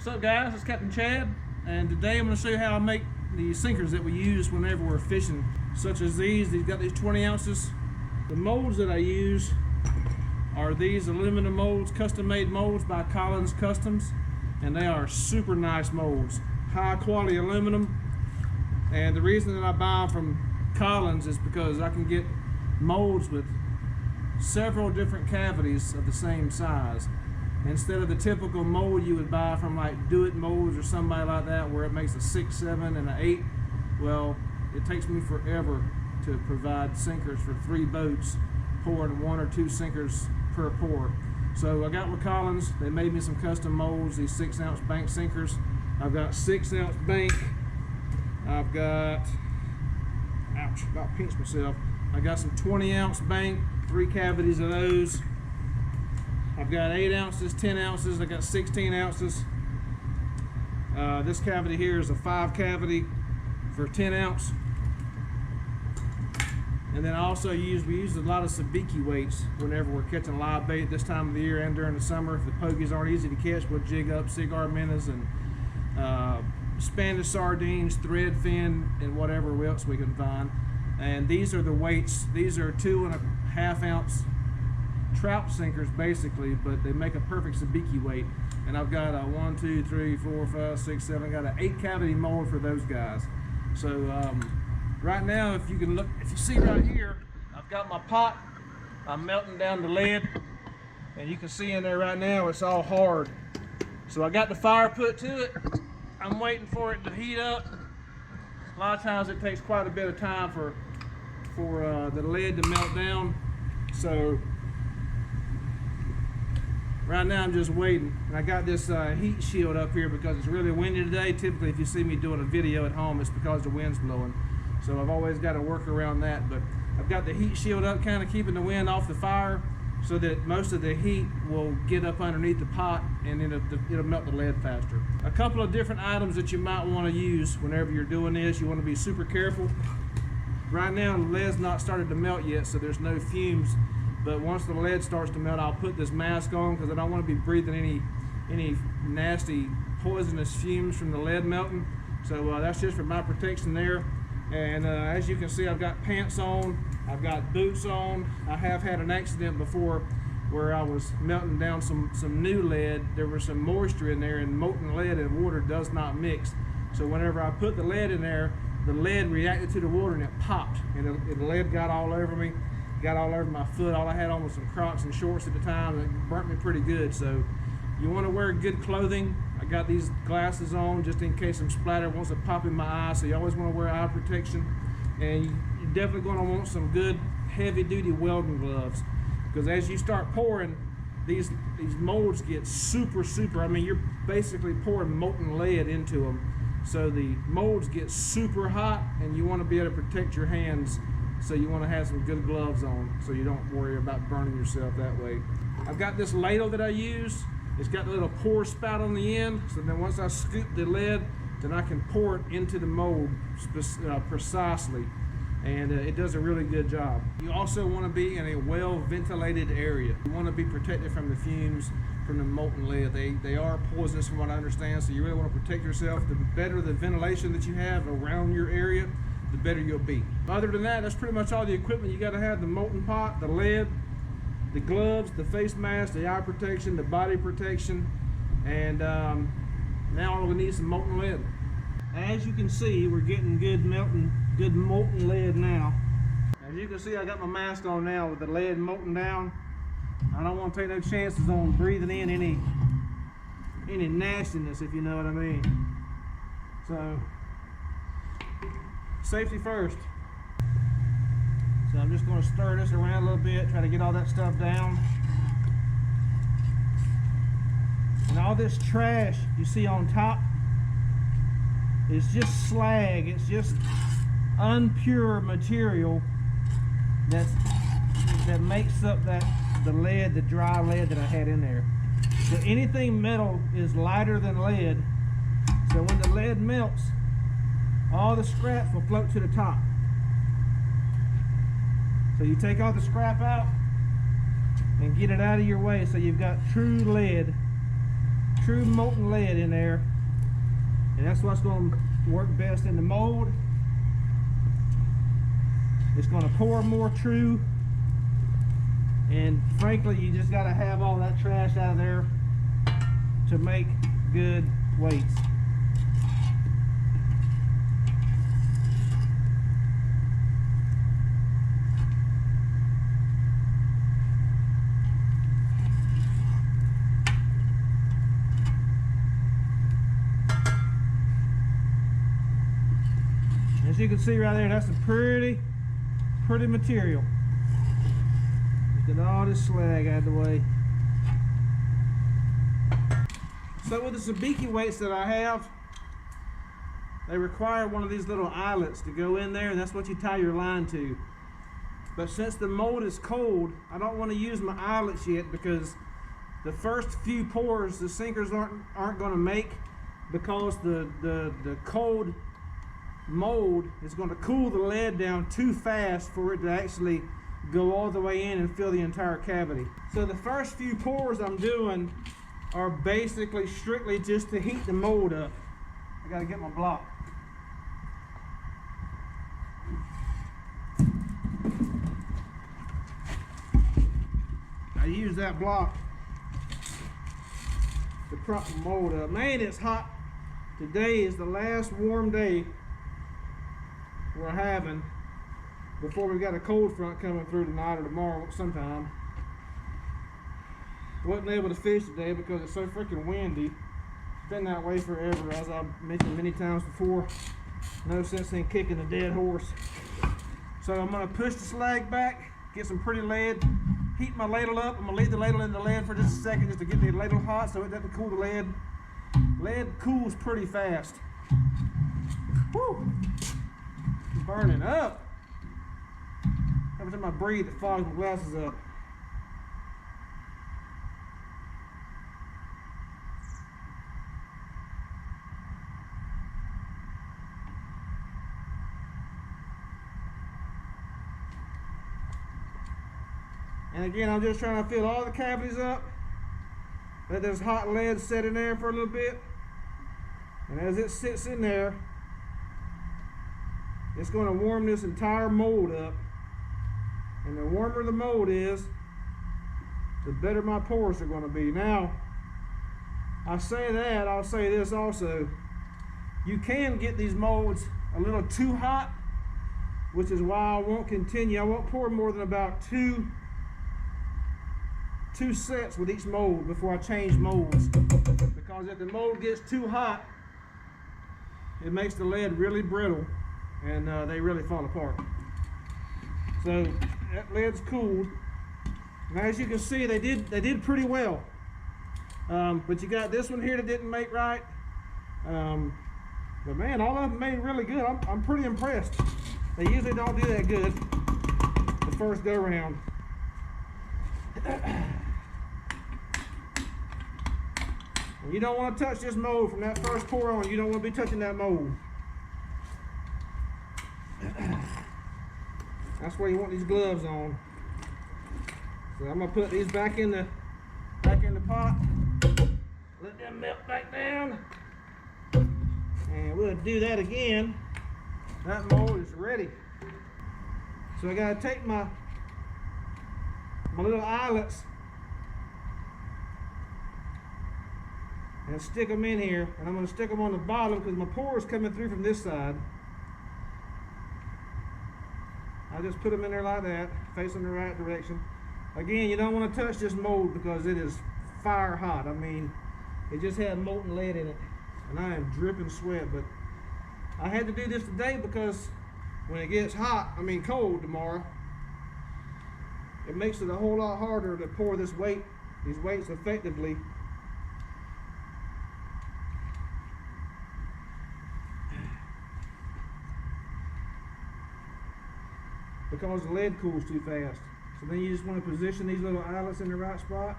What's up guys, it's Captain Chad, and today I'm going to show you how I make the sinkers that we use whenever we're fishing, such as these. They've got these 20 ounces. The molds that I use are these aluminum molds, custom made molds by Collins Customs, and they are super nice molds, high quality aluminum. And the reason that I buy them from Collins is because I can get molds with several different cavities of the same size, instead of the typical mold you would buy from like Do It Molds or somebody like that, where it makes a 6, 7, and an 8. Well, it takes me forever to provide sinkers for 3 boats, pouring 1 or 2 sinkers per pour. So I got with Collins. They made me some custom molds, these 6-ounce bank sinkers. I've got 6-ounce bank. I've got, ouch, about pinched myself. I got some 20-ounce bank, 3 cavities of those. I've got 8 ounces, 10 ounces, I got 16 ounces. This cavity here is a 5 cavity for 10 ounce. And then I also we use a lot of sabiki weights whenever we're catching live bait this time of the year and during the summer. If the pokies aren't easy to catch, we'll jig up cigar minnows and Spanish sardines, thread fin, and whatever else we can find. And these are the weights. These are 2.5 ounce trout sinkers basically, but they make a perfect sabiki weight. And I've got a 1, 2, 3, 4, 5, 6, 7. I got an 8 cavity mold for those guys. So right now, if you see right here, I've got my pot. I'm melting down the lead, and you can see in there right now it's all hard. So I got the fire put to it. I'm waiting for it to heat up. A lot of times it takes quite a bit of time for the lead to melt down. So right now I'm just waiting. And I got this heat shield up here because it's really windy today. Typically if you see me doing a video at home, it's because the wind's blowing. So I've always got to work around that. But I've got the heat shield up, kind of keeping the wind off the fire so that most of the heat will get up underneath the pot and it'll melt the lead faster. A couple of different items that you might want to use whenever you're doing this. You want to be super careful. Right now the lead's not started to melt yet, so there's no fumes. But once the lead starts to melt, I'll put this mask on because I don't want to be breathing any nasty poisonous fumes from the lead melting. So that's just for my protection there. And as you can see, I've got pants on, I've got boots on. I have had an accident before where I was melting down some new lead. There was some moisture in there, and molten lead and water does not mix. So whenever I put the lead in there, the lead reacted to the water and it popped, and the lead got all over me. Got all over my foot. All I had on was some Crocs and shorts at the time, and it burnt me pretty good. So you want to wear good clothing. I got these glasses on just in case some splatter wants to pop in my eye, so you always want to wear eye protection. And you're definitely going to want some good heavy duty welding gloves, because as you start pouring, these molds get super, I mean, you're basically pouring molten lead into them. So the molds get super hot, and you want to be able to protect your hands. So you want to have some good gloves on so you don't worry about burning yourself that way. I've got this ladle that I use. It's got the little pour spout on the end. So then once I scoop the lead, then I can pour it into the mold precisely. And it does a really good job. You also want to be in a well-ventilated area. You want to be protected from the fumes from the molten lead. They are poisonous from what I understand, so you really want to protect yourself. The better the ventilation that you have around your area, the better you'll be. Other than that, that's pretty much all the equipment you got to have: the molten pot, the lead, the gloves, the face mask, the eye protection, the body protection, and now all we need is some molten lead. As you can see, we're getting good molten lead now. As you can see, I got my mask on now with the lead molten down. I don't want to take no chances on breathing in any nastiness, if you know what I mean. So safety first. So I'm just going to stir this around a little bit, try to get all that stuff down. And all this trash you see on top is just slag. It's just unpure material that makes up the lead, the dry lead that I had in there. So anything metal is lighter than lead. So when the lead melts, all the scraps will float to the top. So you take all the scrap out and get it out of your way, so you've got true lead true molten lead in there, and that's what's going to work best in the mold. It's going to pour more true, and frankly you just got to have all that trash out of there to make good weights. As you can see right there, that's a pretty material. Get all this slag out of the way. So with the sabiki weights that I have, they require one of these little eyelets to go in there, and that's what you tie your line to. But since the mold is cold, I don't want to use my eyelets yet, because the first few pours the sinkers aren't going to make, because the cold mold is going to cool the lead down too fast for it to actually go all the way in and fill the entire cavity. So the first few pours I'm doing are basically strictly just to heat the mold up. I gotta get my block. I use that block to prop the mold up. Man, it's hot. Today is the last warm day we're having before we got a cold front coming through tonight or tomorrow sometime. Wasn't able to fish today because it's so freaking windy. It's been that way forever, as I've mentioned many times before. No sense in kicking a dead horse. So I'm gonna push the slag back, get some pretty lead, heat my ladle up. I'm gonna leave the ladle in the lead for just a second just to get the ladle hot so it doesn't cool the lead. Lead cools pretty fast. Woo! Burning up. Every time I breathe, it fogs my glasses up. And again, I'm just trying to fill all the cavities up. Let this hot lead sit in there for a little bit. And as it sits in there, it's going to warm this entire mold up. And the warmer the mold is, the better my pours are going to be. Now, I say that, I'll say this also. You can get these molds a little too hot, which is why I won't continue. I won't pour more than about two sets with each mold before I change molds. Because if the mold gets too hot, it makes the lead really brittle, and they really fall apart. So that lead's cooled. And as you can see, they did pretty well. But you got this one here that didn't make right. But man, all of them made really good. I'm pretty impressed. They usually don't do that good the first go round. You don't want to touch this mold from that first pour on. You don't want to be touching that mold. That's where you want these gloves on. So I'm gonna put these back in the pot. Let them melt back down. And we'll do that again. That mold is ready. So I gotta take my little eyelets and stick them in here, and I'm going to stick them on the bottom because my pour is coming through from this side. I just put them in there like that, facing the right direction. Again, you don't want to touch this mold because it is fire hot. I mean, it just had molten lead in it, and I am dripping sweat. But I had to do this today because when it gets hot, I mean cold tomorrow, it makes it a whole lot harder to pour these weights effectively. Because the lead cools too fast. So then you just want to position these little eyelets in the right spot.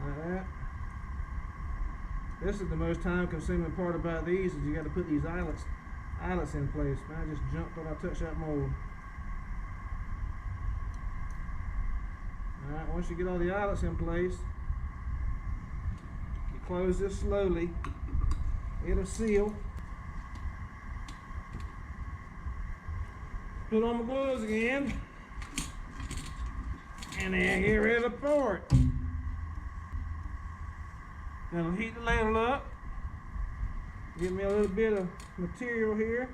Like that. This is the most time consuming part about these, is you got to put these eyelets in place. Man, I just jumped when I touched that mold. Alright, once you get all the eyelets in place, close this slowly. It'll seal. Put on my gloves again. And then get ready to pour it. That'll heat the ladle up. Give me a little bit of material here.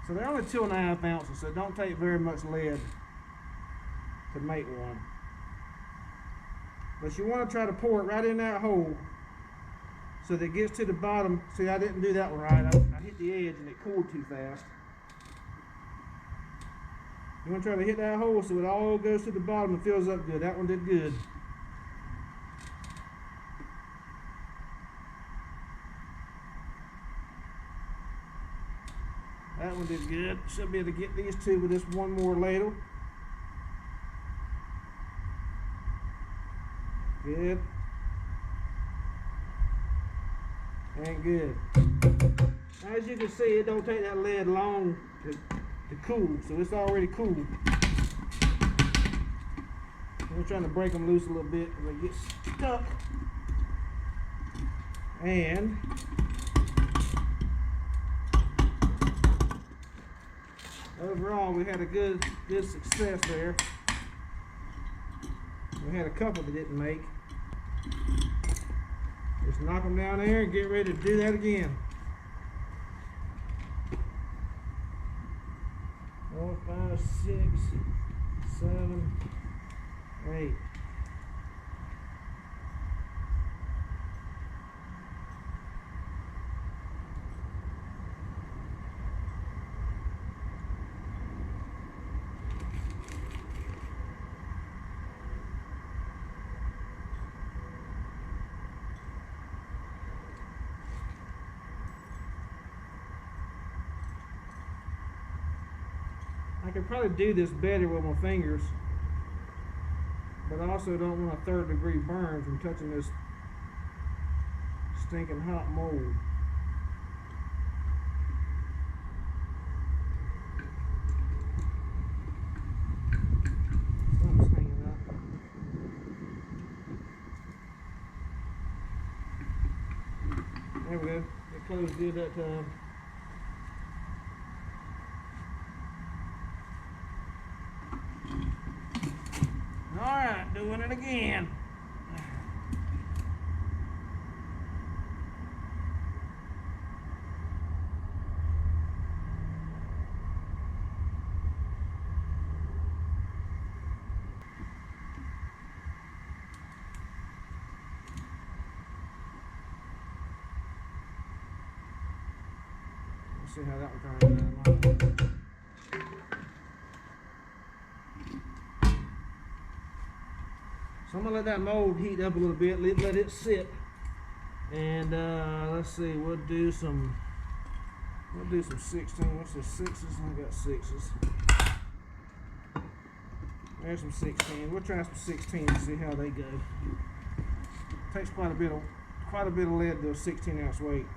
So they're only 2.5 ounces, so it don't take very much lead to make one. But you want to try to pour it right in that hole so that it gets to the bottom. See, I didn't do that one right. I hit the edge and it cooled too fast. You want to try to hit that hole so it all goes to the bottom and fills up good. That one did good. That one did good. Should be able to get these two with this one more ladle. Good. And good. As you can see, it don't take that lead long to cool, so it's already cool. We're trying to break them loose a little bit because they get stuck. And overall, we had a good success there. We had a couple that didn't make. Just knock them down there and get ready to do that again. 4, 5, 6, 7, 8. I could probably do this better with my fingers, but I also don't want a 3rd degree burn from touching this stinking hot mold. Something's hanging up. There we go. It closed good that time. Alright, doing it again. Let's see how that one turns out. So I'm gonna let that mold heat up a little bit, let it sit, and let's see, we'll do some 16. What's the 6s? I got 6s. There's some 16. We'll try some 16 and see how they go. Takes quite a bit of lead to a 16-ounce weight.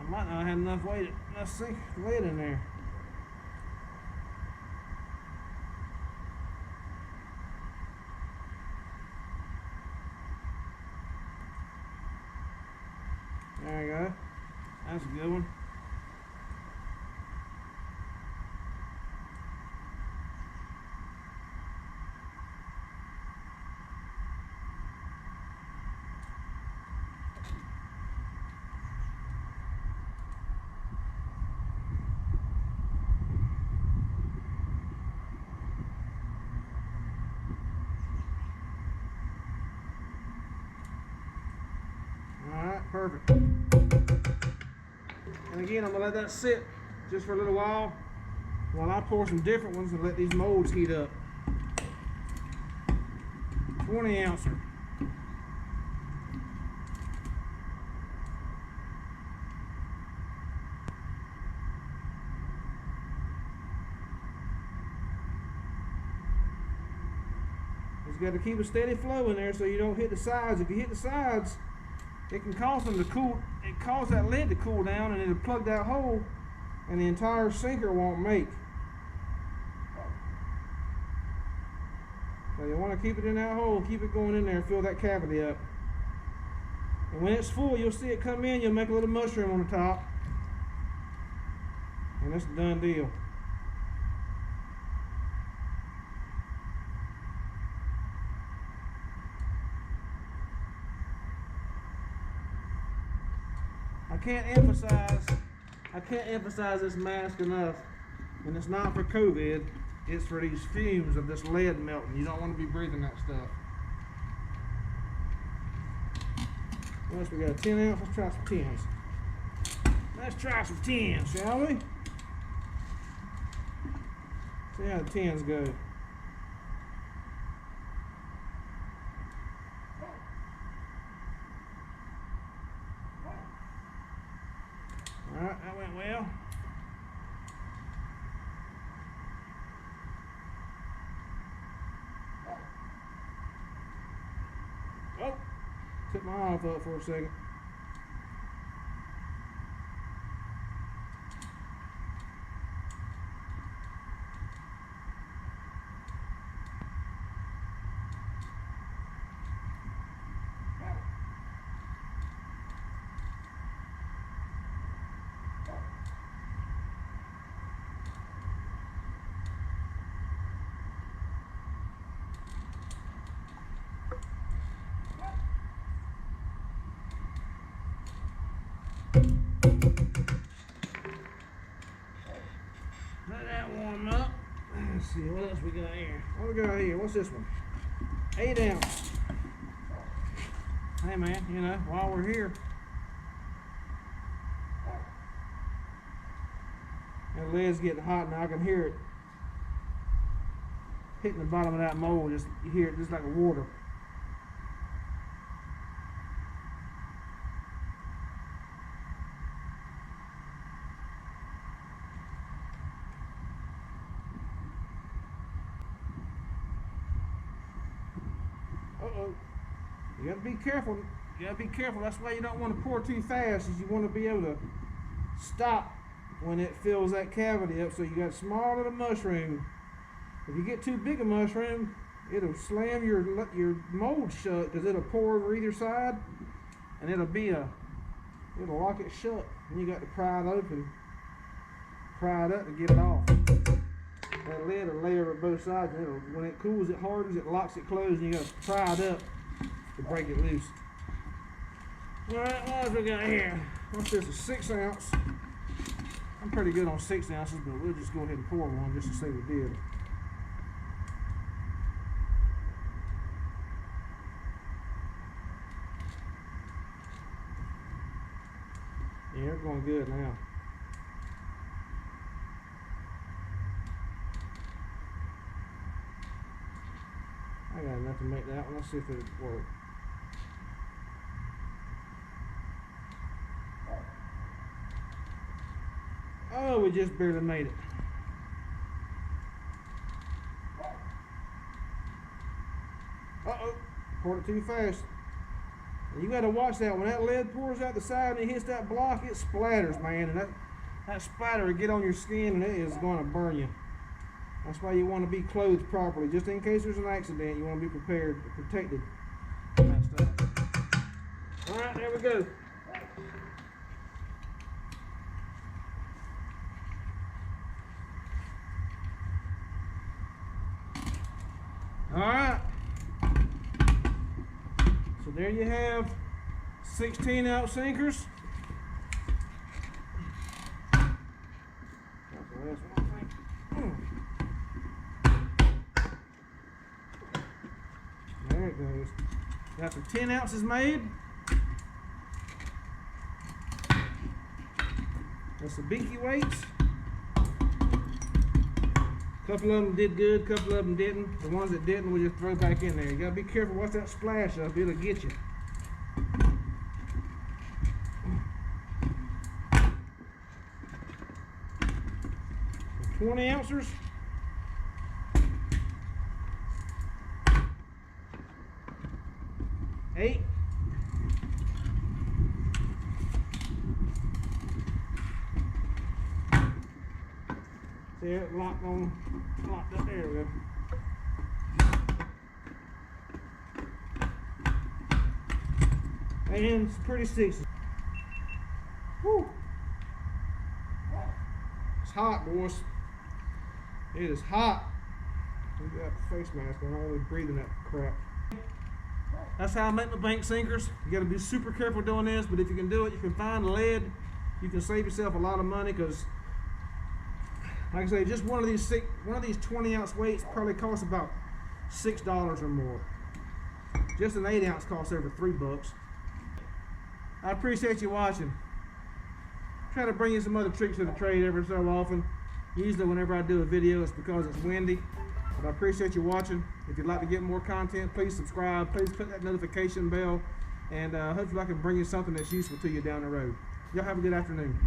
Might not have enough weight. Let's see, lead in there. There you go. That's a good one. Perfect. And again, I'm gonna let that sit just for a little while I pour some different ones and let these molds heat up. 20 ouncer. you got to keep a steady flow in there so you don't hit the sides. If you hit the sides, it can cause them to cool. It causes that lid to cool down, and it'll plug that hole, and the entire sinker won't make. So you want to keep it in that hole, keep it going in there, fill that cavity up. And when it's full, you'll see it come in. You'll make a little mushroom on the top, and that's a done deal. I can't emphasize this mask enough. And it's not for COVID, it's for these fumes of this lead melting. You don't want to be breathing that stuff. What else we got? A 10 ounce? Let's try some 10s. Let's try some 10s, shall we? See how the 10s go. Alright, that went well. Oh, took my eye off up for a second. Let that warm up. Let's see what else we got here. What we got here? What's this one? 8 ounce. Hey man, you know, while we're here, that lid's getting hot now. I can hear it hitting the bottom of that mold. Just you hear it just like a water. Uh-oh. You gotta be careful. You gotta be careful. That's why you don't want to pour too fast, is you want to be able to stop when it fills that cavity up. So you got small little mushroom. If you get too big a mushroom, it'll slam your mold shut, because it'll pour over either side, and it'll lock it shut. And you got to pry it open, pry it up to get it off. That lid will lay over both sides, and when it cools, it hardens, it locks it closed, and you got to pry it up to break it loose. Alright, what else we got here? What's this? A 6 ounce. I'm pretty good on 6 ounces, but we'll just go ahead and pour one just to say we did. Yeah, they're going good now. I got enough to make that one. Let's see if it'll work. Oh, we just barely made it. Uh-oh, poured it too fast. And you got to watch that. When that lead pours out the side and it hits that block, it splatters, man. And that splatter will get on your skin, and it is going to burn you. That's why you want to be clothed properly. Just in case there's an accident, you want to be prepared, protected from that stuff. All right, there we go. All right. So there you have 16 ounce sinkers. That's the last one, I think. There it goes. Got some 10 ounces made. That's the binky weights. A couple of them did good, a couple of them didn't. The ones that didn't, we'll just throw back in there. You gotta be careful, watch that splash up, it'll get you. The 20 ounces. 8. See it locked up, there we go. And it's pretty decent. Woo. It's hot, boys. It is hot. Look at that face mask. I'm not really breathing that crap. That's how I make my bank sinkers. You got to be super careful doing this, but if you can do it, you can find lead. You can save yourself a lot of money because, like I say, just one of these 20-ounce weights probably costs about $6 or more. Just an 8-ounce costs over $3. I appreciate you watching. Try to bring you some other tricks of the trade every so often. Usually whenever I do a video, it's because it's windy. But I appreciate you watching. If you'd like to get more content, please subscribe. Please click that notification bell. And hopefully I can bring you something that's useful to you down the road. Y'all have a good afternoon.